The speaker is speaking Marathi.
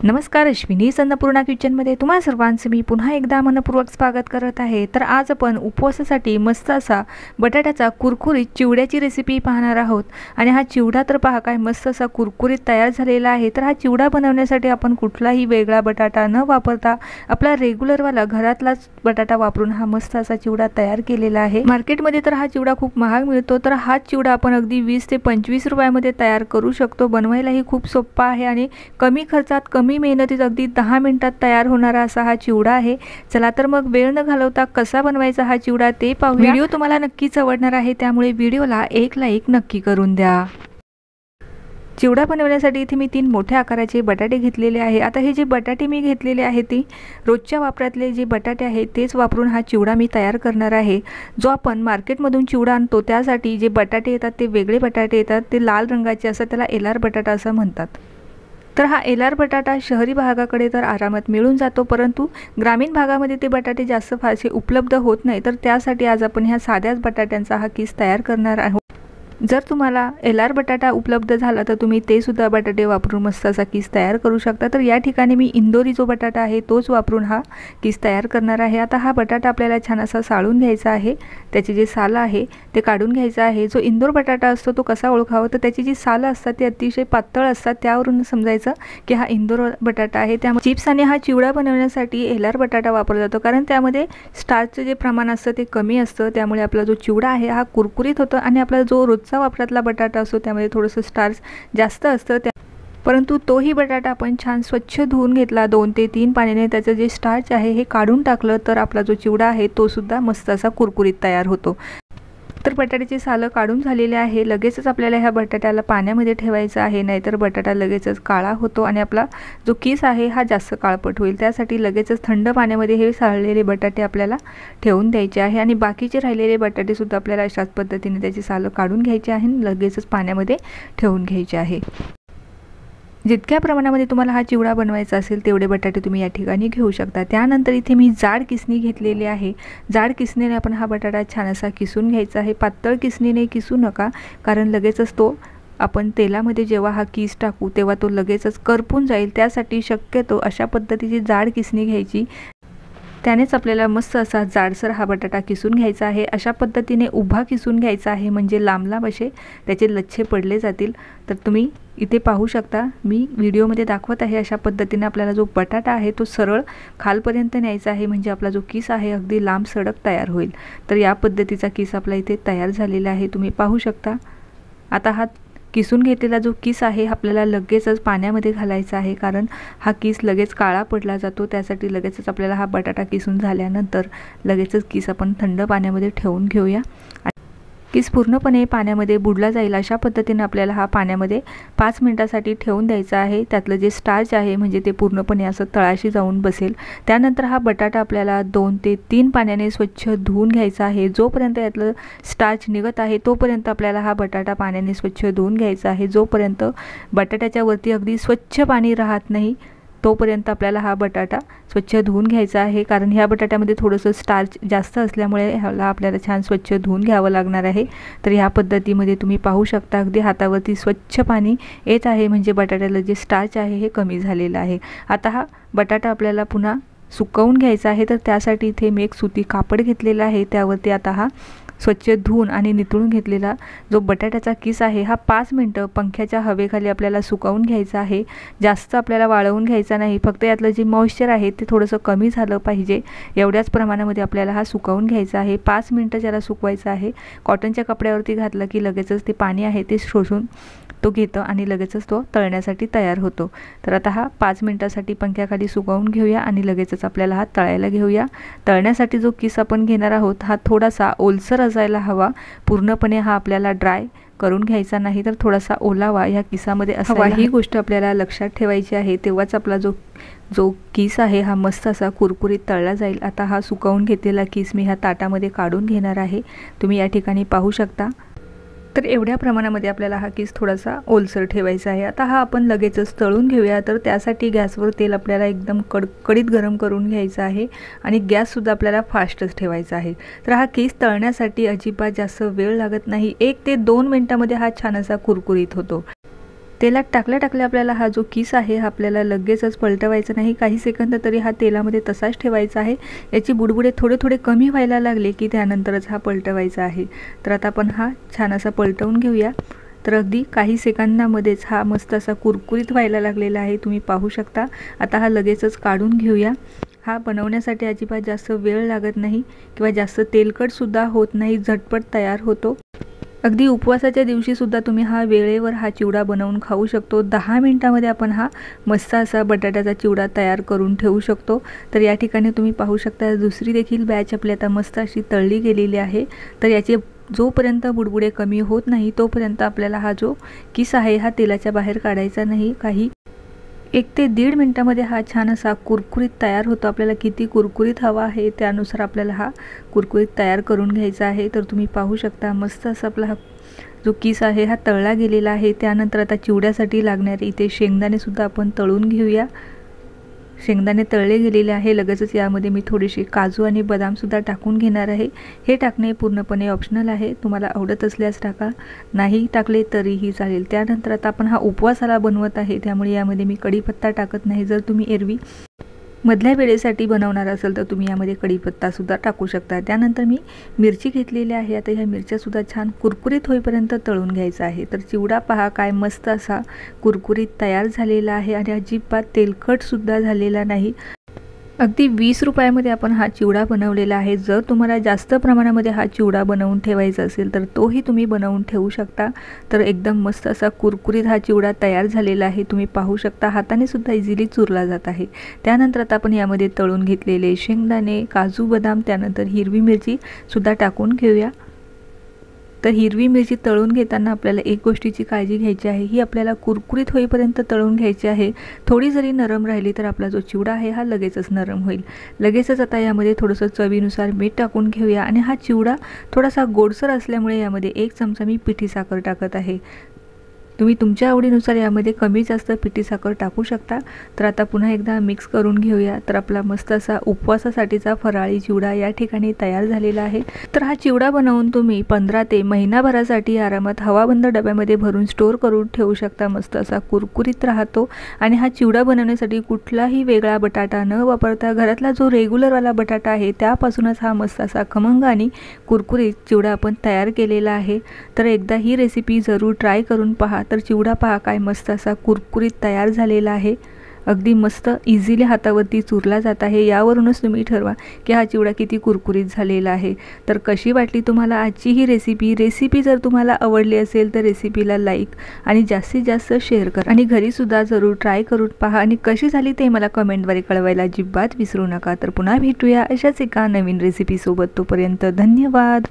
नमस्कार, अश्विनी अन्नपूर्णा किचनमध्ये तुम्हा सर्वांचं मी पुन्हा एकदा मनपूर्वक स्वागत करत आहे। तर आज आपण उपवासासाठी मस्त असा बटाट्याचा कुरकुरीत चिवड्याची रेसिपी पाहणार आहोत। आणि हा चिवडा तर पहा काय मस्त असा कुरकुरीत तयार झालेला आहे। तर हा चिवडा बनवण्यासाठी आपण कुठलाही वेगळा बटाटा न वापरता आपला रेग्युलरवाला घरातलाच बटाटा वापरून हा मस्त असा चिवडा तयार केलेला आहे। मार्केटमध्ये तर हा चिवडा खूप महाग मिळतो, तर हा चिवडा आपण अगदी 20 ते 25 रुपयामध्ये तयार करू शकतो। बनवायलाही खूप सोपा आहे आणि कमी खर्चात कमी मेहनतीत अगदी 10 मिनिटात तयार होणारा असा हा चिवडा आहे। चला तर मग वेळ न घालवता कसा बनवायचा हा चिवडा ते पाहूया। व्हिडिओ तुम्हाला नक्कीच आवडणार आहे, त्यामुळे व्हिडिओला एक लाईक नक्की करून द्या। चिवडा बनवण्यासाठी इथे मी 3 मोठ्या आकाराचे बटाटे घेतलेले आहे। आता हे जे बटाटे मी घेतलेले आहे ते रोजच्या वापरातले जे बटाटे आहेत तेच वापरून हा चिवडा मी तयार करणार आहे। जो आपण मार्केटमधून चिवडा आणतो त्यासाठी जे बटाटे येतात ते वेगळे बटाटे येतात, ते लाल रंगाचे असतात, त्याला एलार बटाटा असं म्हणतात। तर हा एलार बटाटा शहरी भागाकडे तर आरामात मिळून जातो, परंतु ग्रामीण भागामध्ये ते बटाटे जास्त फारसे उपलब्ध होत नाही। तर त्यासाठी आज आपण ह्या साध्याच बटाट्यांचा हा किस तयार करणार आहोत। जर तुम्हाला एलार बटाटा उपलब्ध झाला तर तुम्ही ते सुद्धा बटाटे वापरून मस्त असा किस तयार करू शकता। तर या ठिकाणी मी इंदोरी जो बटाटा आहे तोच वापरून हा किस तयार करणार आहे। आता हा बटाटा आपल्याला छान असा साळून घ्यायचा आहे, त्याचे जे सालं आहे ते काढून घ्यायचं आहे। जो इंदोर बटाटा असतो तो कसा ओळखावा, तर त्याची जी सालं असतात ती अतिशय पातळ असतात, त्यावरून समजायचं की हा इंदोर बटाटा आहे। त्यामुळे चिप्स आणि हा चिवडा बनवण्यासाठी एलार बटाटा वापरला जातो, कारण त्यामध्ये स्टार्चचे जे प्रमाण असतं ते कमी असतं। त्यामुळे आपला जो चिवडा आहे हा कुरकुरीत होतो आणि आपला जो रोजचा वापरातला बटाटा असतो त्यामध्ये थोडंसं स्टार्च जास्त असतं। परंतु तोही बटाटा आपण छान स्वच्छ धुवून घेतला 2 ते 3 पाण्याने, त्याचं जे स्टार्च आहे हे काढून टाकलं तर आपला जो चिवडा आहे तो सुद्धा मस्त असा कुरकुरीत तयार होतो। तर बटाट्याची सालं काढून झालेले आहे। लगेचच आपल्याला ह्या बटाट्याला पाण्यामध्ये ठेवायचं आहे, नाहीतर बटाटा लगेचच काळा होतो आणि आपला जो किस आहे हा जास्त काळपट होईल। त्यासाठी लगेचच थंड पाण्यामध्ये हे साळलेले बटाटे आपल्याला ठेवून द्यायचे आहे आणि बाकीचे राहिलेले बटाटे सुद्धा आपल्याला अशाच पद्धतीने त्याची सालं काढून घ्यायची आहे आणि लगेचच पाण्यामध्ये ठेवून घ्यायचे आहे। जितक्या प्रमाणामध्ये तुम्हाला हा चिवडा बनवायचा असेल तेवढे बटाटे तुम्ही या ठिकाणी घेऊ शकता। त्यानंतर इथे मी जाड किसणी घेतलेली आहे। जाड किसणीने आपण हा बटाटा छान असा किसून घ्यायचा आहे। पातळ किसणीने किसू नका, कारण लगेचच तो आपण तेलामध्ये जेव्हा हा किस टाकू तेव्हा तो लगेचच करपून जाईल। त्यासाठी शक्यतो अशा पद्धतीची जाड किसणी घ्यायची, त्यानेच आपल्याला मस्त असा जाडसर हा बटाटा किसून घ्यायचा आहे। अशा पद्धतीने उभा किसून घ्यायचा आहे, म्हणजे लांब लांब असे त्याचे लच्छे पडले जातील। तर तुम्ही इथे पाहू शकता, मी व्हिडिओमध्ये दाखवत आहे अशा पद्धतीने आपल्याला जो बटाटा आहे तो सरळ खालपर्यंत न्यायचा आहे, म्हणजे आपला जो किस आहे अगदी लांब सडक तयार होईल। तर या पद्धतीचा किस आपला इथे तयार झालेला आहे, तुम्ही पाहू शकता। आता हा किसून घेतलेला जो किस आहे आपल्याला लगेचच पाण्यामध्ये घालायचा आहे, कारण हा किस लगेच काळा पडला जातो। त्यासाठी लगेचच आपल्याला हा बटाटा किसून झाल्यानंतर लगेचच किस आपण थंड पाण्यामध्ये ठेवून घेऊया। किस पूर्णपणे पाण्यामध्ये बुडला जाईल अशा पद्धतीने आपल्याला हा पाण्यामध्ये 5 मिनिटासाठी ठेवून द्यायचा आहे। त्यातलं जे स्टार्च आहे म्हणजे ते पूर्णपणे असं तळाशी जाऊन बसेल। त्यानंतर हा बटाटा आपल्याला 2 ते 3 पाण्याने स्वच्छ धुवून घ्यायचा आहे। जोपर्यंत यातलं स्टार्च निघत आहे तोपर्यंत आपल्याला हा बटाटा पाण्याने स्वच्छ धुवून घ्यायचा आहे। जोपर्यंत बटाट्याच्या वरती अगदी स्वच्छ पाणी राहत नाही तोपर्यंत आपल्याला हा बटाटा स्वच्छ धुवून घ्यायचा आहे, कारण ह्या बटाट्यामध्ये थोडंसं स्टार्च जास्त असल्यामुळे ह्याला आपल्याला छान स्वच्छ धुवून घ्यावं लागणार आहे। तर ह्या पद्धतीमध्ये तुम्ही पाहू शकता अगदी हातावरती स्वच्छ पाणी येत आहे, म्हणजे बटाट्याला जे स्टार्च आहे हे कमी झालेलं आहे। आता हा बटाटा आपल्याला पुन्हा सुकवून घ्यायचा आहे, तर त्यासाठी इथे मी एक सुती कापड घेतलेला आहे, त्यावरती आता हा स्वच्छ धुवून आणि नितळून घेतलेला जो बटाट्याचा किस आहे हा 5 मिनिटं पंख्याच्या हवेखाली आपल्याला सुकवून घ्यायचा आहे। जास्त आपल्याला वाळवून घ्यायचा नाही, फक्त यातलं जे मॉइश्चर आहे ते थोडंसं कमी झालं पाहिजे एवढ्याच प्रमाणामध्ये आपल्याला हा सुकवून घ्यायचा आहे। 5 मिनिटं ज्याला सुकवायचं आहे, कॉटनच्या कपड्यावरती घातलं की लगेचच ते पाणी आहे ते शोषून तो घेतो आणि लगेचच तो तळण्यासाठी तयार होतो। तर आता हा 5 मिनिटासाठी पंख्याखाली सुकवून घेऊया आणि लगेचच आपल्याला हा तळायला घेऊया। तळण्यासाठी जो किस आपण घेणार आहोत हा थोडासा ओलसर असायला हवा, पूर्णपणे हा आपल्याला ड्राय करून घ्यायचा नाही, तर थोडासा ओलावा ह्या किसामध्ये असावा, ही गोष्ट आपल्याला लक्षात ठेवायची आहे। तेव्हाच आपला जो किस आहे हा मस्त असा कुरकुरीत तळला जाईल। आता हा सुकवून घेतलेला किस मी ह्या ताटामध्ये काढून घेणार आहे, तुम्ही या ठिकाणी पाहू शकता। तर एवढ्या प्रमाणामध्ये आपल्याला हा किस थोडासा ओलसर ठेवायचा आहे। आता हा आपण लगेचच तळून घेऊया। तर त्यासाठी गॅसवर तेल आपल्याला एकदम कडकडीत गरम करून घ्यायचं आहे आणि गॅससुद्धा आपल्याला फास्टच ठेवायचा आहे। तर हा किस तळण्यासाठी अजिबात जास्त वेळ लागत नाही, 1 ते 2 मिनिटांमध्ये हा छान असा कुरकुरीत होतो। तेलात टाकल्या टाकल्या आपल्याला हा जो किस आहे हा आपल्याला लगेचच पलटवायचा नाही, काही सेकंद तरी हा तेलामध्ये तसाच ठेवायचा आहे। याची बुडबुडे थोडे थोडे कमी व्हायला लागले की त्यानंतरच हा पलटवायचा आहे। तर आता आपण हा छान असा पलटवून घेऊया। तर अगदी काही सेकंदामध्येच हा मस्त असा कुरकुरीत व्हायला लागलेला आहे, तुम्ही पाहू शकता। आता हा लगेचच काढून घेऊया। हा बनवण्यासाठी अजिबात जास्त वेळ लागत नाही किंवा जास्त तेलकटसुद्धा होत नाही, झटपट तयार होतो। अगदी उपवासाच्या दिवशीसुद्धा तुम्ही हा वेळेवर हा चिवडा बनवून खाऊ शकतो। 10 मिनिटांमध्ये आपण हा मस्त असा बटाट्याचा चिवडा तयार करून ठेवू शकतो। तर या ठिकाणी तुम्ही पाहू शकता दुसरी देखील बॅच आपली आता मस्त अशी तळली गेलेली आहे। तर याचे जोपर्यंत बुडबुडे कमी होत नाही तोपर्यंत आपल्याला हा जो किस आहे हा तेलाच्या बाहेर काढायचा नाही। काही 1 ते 1.5 मिनिटांमध्ये हा छान असा कुरकुरीत तयार होतो। आपल्याला किती कुरकुरीत हवा आहे त्यानुसार आपल्याला हा कुरकुरीत तयार करून घ्यायचा आहे। तर तुम्ही पाहू शकता मस्त असा आपला हा जो किस आहे हा तळला गेलेला आहे। त्यानंतर आता चिवड्यासाठी लागणारे इथे शेंगदाणे सुद्धा आपण तळून घेऊया। शेंगदाणे तळले गेलेले आहे। लगेचच यामध्ये मी थोडीशी काजू आणि बदाम सुद्धा टाकून घेणार आहे। हे टाकणे पूर्णपणे ऑप्शनल आहे, तुम्हाला आवडत असल्यास टाका, नाही टाकले तरीही चालेल। त्यानंतर आता आपण हा उपवासाला बनवत आहे त्यामुळे यामध्ये मी कढीपत्ता टाकत नाही। जर तुम्ही एरवी मधल्या वेळेसाठी बनवणार असेल तर तुम्ही यामध्ये कढीपत्ता सुद्धा टाकू शकता। त्यानंतर मी मिरची घेतलेली आहे। आता ह्या मिरच्या सुद्धा छान कुरकुरीत होईपर्यंत तळून घ्यायचा आहे। तर चिवडा पहा काय मस्त असा कुरकुरीत तयार झालेला आहे आणि अजिबात तेलकट सुद्धा झालेला नाही। अगदी 20 रुपयामध्ये आपण हा चिवडा बनवलेला आहे। जर तुम्हाला जास्त प्रमाणामध्ये हा चिवडा बनवून ठेवायचा असेल तर तोही तुम्ही बनवून ठेवू शकता। तर एकदम मस्त असा कुरकुरीत हा चिवडा तयार झालेला आहे, तुम्ही पाहू शकता। हाताने सुद्धा इझिली चुरला जात आहे। त्यानंतर आता आपण यामध्ये तळून घेतलेले शेंगदाणे, काजू, बदाम, त्यानंतर हिरवी मिरची सुद्धा टाकून घेऊया। तर हिरवी मिरची तळून घेताना आपल्याला एक गोष्टीची काळजी घ्यायची आहे, ही आपल्याला कुरकुरीत होईपर्यंत तळून घ्यायची आहे। थोडी जरी नरम राहिली तर आपला जो चिवडा आहे हा लगेचच नरम होईल। लगेचच आता यामध्ये थोडंसं चवीनुसार मीठ टाकून घेऊया आणि हा चिवडा थोडासा गोडसर असल्यामुळे यामध्ये 1 चमचा मी पिठी साखर टाकत आहे। तुम्ही तुमच्या आवडीनुसार यामध्ये कमी जास्त पिठी साखर टाकू शकता। तर आता पुन्हा एकदा मिक्स करून घेऊया। तर आपला मस्त असा उपवासासाठीचा फराळी चिवडा या ठिकाणी तयार झालेला आहे। तर हा चिवडा बनवून तुम्ही 15 ते महिनाभरासाठी आरामात हवाबंद डब्यामध्ये भरून स्टोर करून ठेवू शकता। मस्त असा कुरकुरीत राहतो आणि हा चिवडा बनवण्यासाठी कुठलाही वेगळा बटाटा न वापरता घरातला जो रेग्युलरवाला बटाटा आहे त्यापासूनच हा मस्त असा खमंग आणि कुरकुरीत चिवडा आपण तयार केलेला आहे। तर एकदा ही रेसिपी जरूर ट्राय करून पहा। तर चिवडा पहा काय मस्त असा कुरकुरीत तयार झालेला आहे। अगदी मस्त इझिली हातावरती चुरला जात आहे। यावरूनच तुम्ही ठरवा की हा चिवडा किती कुरकुरीत झालेला आहे। तर कशी वाटली तुम्हाला आजची ही रेसिपी जर तुम्हाला आवडली असेल तर रेसिपीला लाईक आणि जास्तीत जास्त शेअर करा आणि घरीसुद्धा जरूर ट्राय करून पहा आणि कशी झाली ते मला कमेंटद्वारे कळवायला अजिबात विसरू नका। तर पुन्हा भेटूया अशाच एका नवीन रेसिपीसोबत, तोपर्यंत धन्यवाद।